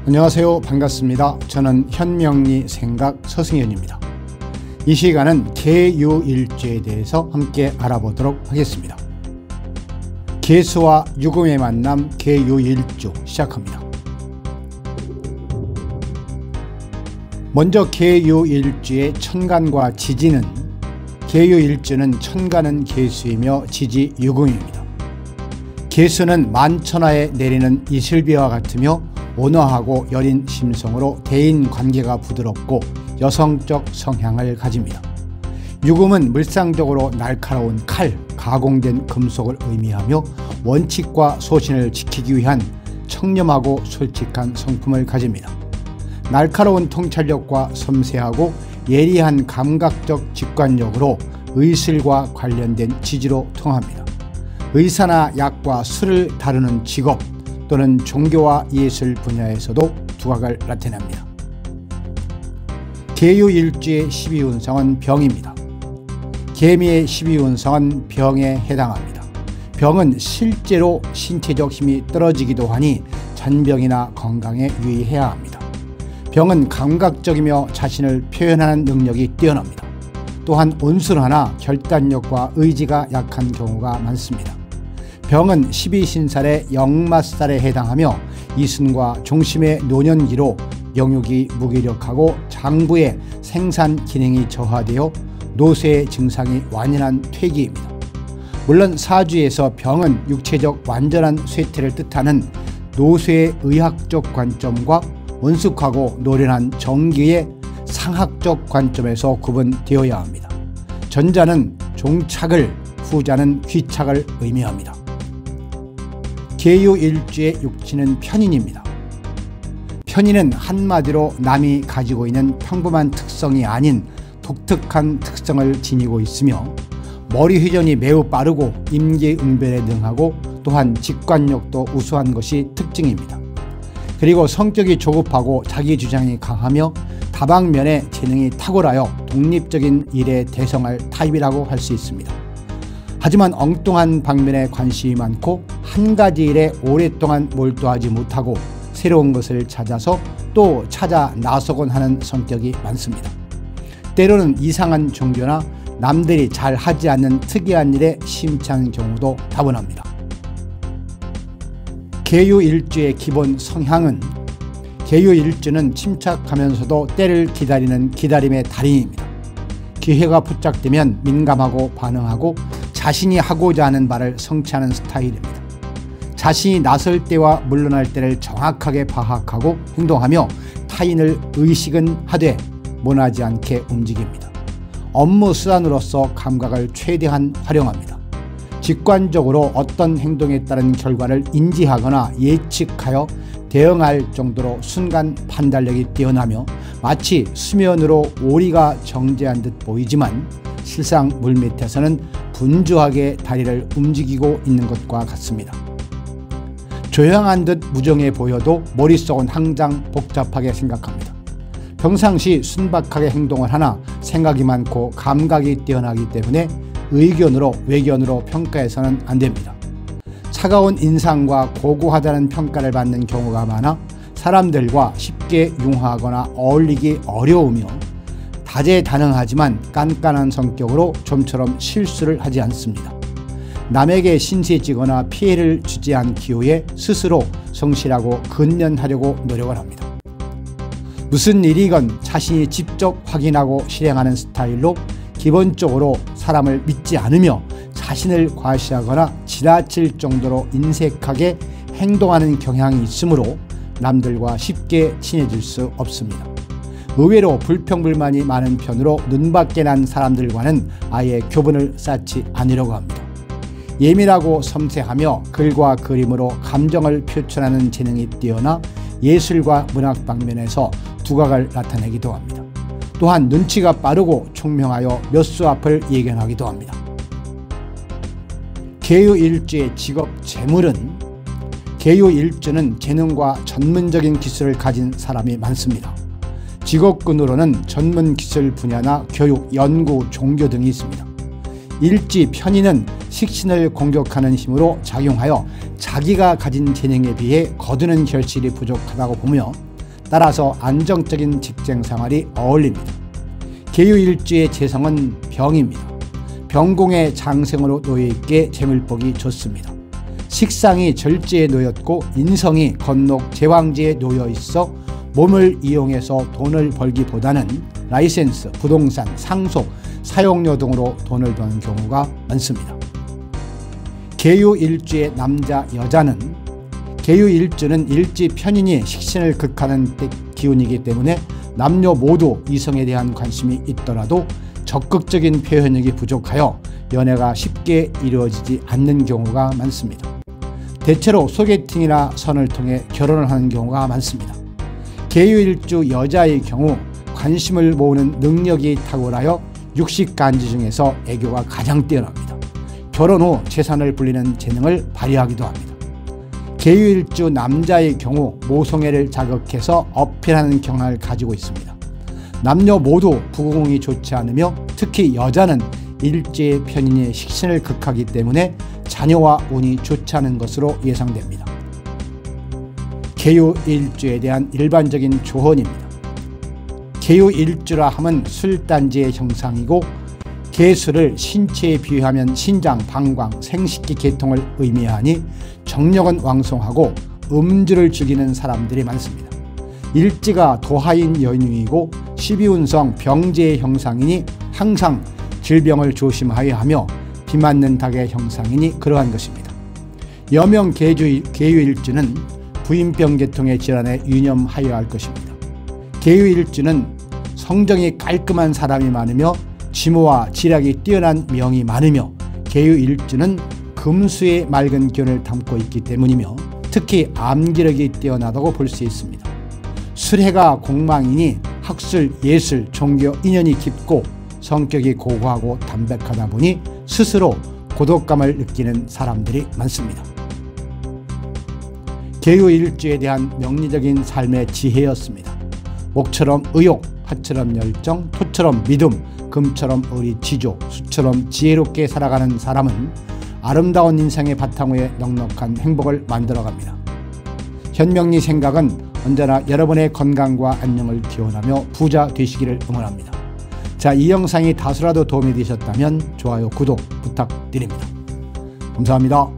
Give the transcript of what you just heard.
안녕하세요. 반갑습니다. 저는 현명리 생각 서승현입니다. 이 시간은 계유일주에 대해서 함께 알아보도록 하겠습니다. 계수와 유금의 만남 계유일주 시작합니다. 먼저 계유일주의 천간과 지지는 계유일주는 천간은 계수이며 지지 유금입니다. 계수는 만천하에 내리는 이슬비와 같으며 온화하고 여린 심성으로 대인관계가 부드럽고 여성적 성향을 가집니다. 유금은 물상적으로 날카로운 칼, 가공된 금속을 의미하며 원칙과 소신을 지키기 위한 청렴하고 솔직한 성품을 가집니다. 날카로운 통찰력과 섬세하고 예리한 감각적 직관력으로 의술과 관련된 지지로 통합니다. 의사나 약과 술을 다루는 직업 또는 종교와 예술 분야에서도 두각을 나타냅니다. 계유일주의 12운성은 병입니다. 개미의 12운성은 병에 해당합니다. 병은 실제로 신체적 힘이 떨어지기도 하니 잔병이나 건강에 유의해야 합니다. 병은 감각적이며 자신을 표현하는 능력이 뛰어납니다. 또한 온순하나 결단력과 의지가 약한 경우가 많습니다. 병은 12신살의 역마살에 해당하며 이순과 종심의 노년기로 영육이 무기력하고 장부의 생산 기능이 저하되어 노쇠의 증상이 완연한 퇴기입니다. 물론 사주에서 병은 육체적 완전한 쇠퇴를 뜻하는 노쇠의 의학적 관점과 원숙하고 노련한 정기의 상학적 관점에서 구분되어야 합니다. 전자는 종착을, 후자는 귀착을 의미합니다. 계유일주의 육지는 편인입니다. 편인은 한마디로 남이 가지고 있는 평범한 특성이 아닌 독특한 특성을 지니고 있으며 머리 회전이 매우 빠르고 임기응변에 능하고 또한 직관력도 우수한 것이 특징입니다. 그리고 성격이 조급하고 자기 주장이 강하며 다방면에 재능이 탁월하여 독립적인 일에 대성할 타입이라고 할 수 있습니다. 하지만 엉뚱한 방면에 관심이 많고 한 가지 일에 오랫동안 몰두하지 못하고 새로운 것을 찾아서 또 찾아 나서곤 하는 성격이 많습니다. 때로는 이상한 종교나 남들이 잘 하지 않는 특이한 일에 심취하는 경우도 다분합니다. 계유일주의 기본 성향은 계유일주는 침착하면서도 때를 기다리는 기다림의 달인입니다. 기회가 포착되면 민감하고 반응하고 자신이 하고자 하는 바를 성취하는 스타일입니다. 자신이 나설 때와 물러날 때를 정확하게 파악하고 행동하며 타인을 의식은 하되 모나지 않게 움직입니다. 업무 수단으로서 감각을 최대한 활용합니다. 직관적으로 어떤 행동에 따른 결과를 인지하거나 예측하여 대응할 정도로 순간 판단력이 뛰어나며 마치 수면으로 오리가 정제한 듯 보이지만 실상 물밑에서는 분주하게 다리를 움직이고 있는 것과 같습니다. 조용한 듯 무정해 보여도 머릿속은 항상 복잡하게 생각합니다. 평상시 순박하게 행동을 하나 생각이 많고 감각이 뛰어나기 때문에 의견으로 외견으로 평가해서는 안 됩니다. 차가운 인상과 고고하다는 평가를 받는 경우가 많아 사람들과 쉽게 융화하거나 어울리기 어려우며 다재다능하지만 깐깐한 성격으로 좀처럼 실수를 하지 않습니다. 남에게 신세지거나 피해를 주지 않기 위해 스스로 성실하고 근면하려고 노력을 합니다. 무슨 일이건 자신이 직접 확인하고 실행하는 스타일로 기본적으로 사람을 믿지 않으며 자신을 과시하거나 지나칠 정도로 인색하게 행동하는 경향이 있으므로 남들과 쉽게 친해질 수 없습니다. 의외로 불평불만이 많은 편으로 눈밖에 난 사람들과는 아예 교분을 쌓지 않으려고 합니다. 예민하고 섬세하며 글과 그림으로 감정을 표출하는 재능이 뛰어나 예술과 문학 방면에서 두각을 나타내기도 합니다. 또한 눈치가 빠르고 총명하여 몇 수 앞을 예견하기도 합니다. 계유일주의 직업 재물은 계유일주는 재능과 전문적인 기술을 가진 사람이 많습니다. 직업군으로는 전문 기술 분야나 교육, 연구, 종교 등이 있습니다. 일지 편인은 식신을 공격하는 힘으로 작용하여 자기가 가진 재능에 비해 거두는 결실이 부족하다고 보며 따라서 안정적인 직장 생활이 어울립니다. 계유일주의 재성은 병입니다. 병공의 장생으로 놓여있기에 재물복이 좋습니다. 식상이 절지에 놓였고 인성이 건록 제왕지에 놓여있어 몸을 이용해서 돈을 벌기보다는 라이센스, 부동산, 상속, 사용료 등으로 돈을 버는 경우가 많습니다. 계유일주의 남자, 여자는 계유일주는 일지 편인이 식신을 극하는 기운이기 때문에 남녀 모두 이성에 대한 관심이 있더라도 적극적인 표현력이 부족하여 연애가 쉽게 이루어지지 않는 경우가 많습니다. 대체로 소개팅이나 선을 통해 결혼을 하는 경우가 많습니다. 계유일주 여자의 경우 관심을 모으는 능력이 탁월하여 육식간지 중에서 애교가 가장 뛰어납니다. 결혼 후 재산을 불리는 재능을 발휘하기도 합니다. 계유일주 남자의 경우 모성애를 자극해서 어필하는 경향을 가지고 있습니다. 남녀 모두 부궁이 좋지 않으며 특히 여자는 일지의 편인의 식신을 극하기 때문에 자녀와 운이 좋지 않은 것으로 예상됩니다. 계유일주에 대한 일반적인 조언입니다. 계유일주라 함은 술단지의 형상이고 계수를 신체에 비유하면 신장, 방광, 생식기 계통을 의미하니 정력은 왕성하고 음주를 즐기는 사람들이 많습니다. 일지가 도하인 연유이고 12운성 병재의 형상이니 항상 질병을 조심하여야 하며 비 맞는 닭의 형상이니 그러한 것입니다. 여명 계유일주는 부인병 계통의 질환에 유념하여야 할 것입니다. 계유일주는 성정이 깔끔한 사람이 많으며 지모와 지략이 뛰어난 명이 많으며 계유일주는 금수의 맑은 기운을 담고 있기 때문이며 특히 암기력이 뛰어나다고 볼 수 있습니다. 술해가 공망이니 학술, 예술, 종교 인연이 깊고 성격이 고고하고 담백하다 보니 스스로 고독감을 느끼는 사람들이 많습니다. 계유일주에 대한 명리적인 삶의 지혜였습니다. 목처럼 의욕, 화처럼 열정, 토처럼 믿음, 금처럼 의리, 지조, 수처럼 지혜롭게 살아가는 사람은 아름다운 인생의 바탕 위에 넉넉한 행복을 만들어갑니다. 현명리 생각은 언제나 여러분의 건강과 안녕을 기원하며 부자 되시기를 응원합니다. 자, 이 영상이 다소라도 도움이 되셨다면 좋아요, 구독 부탁드립니다. 감사합니다.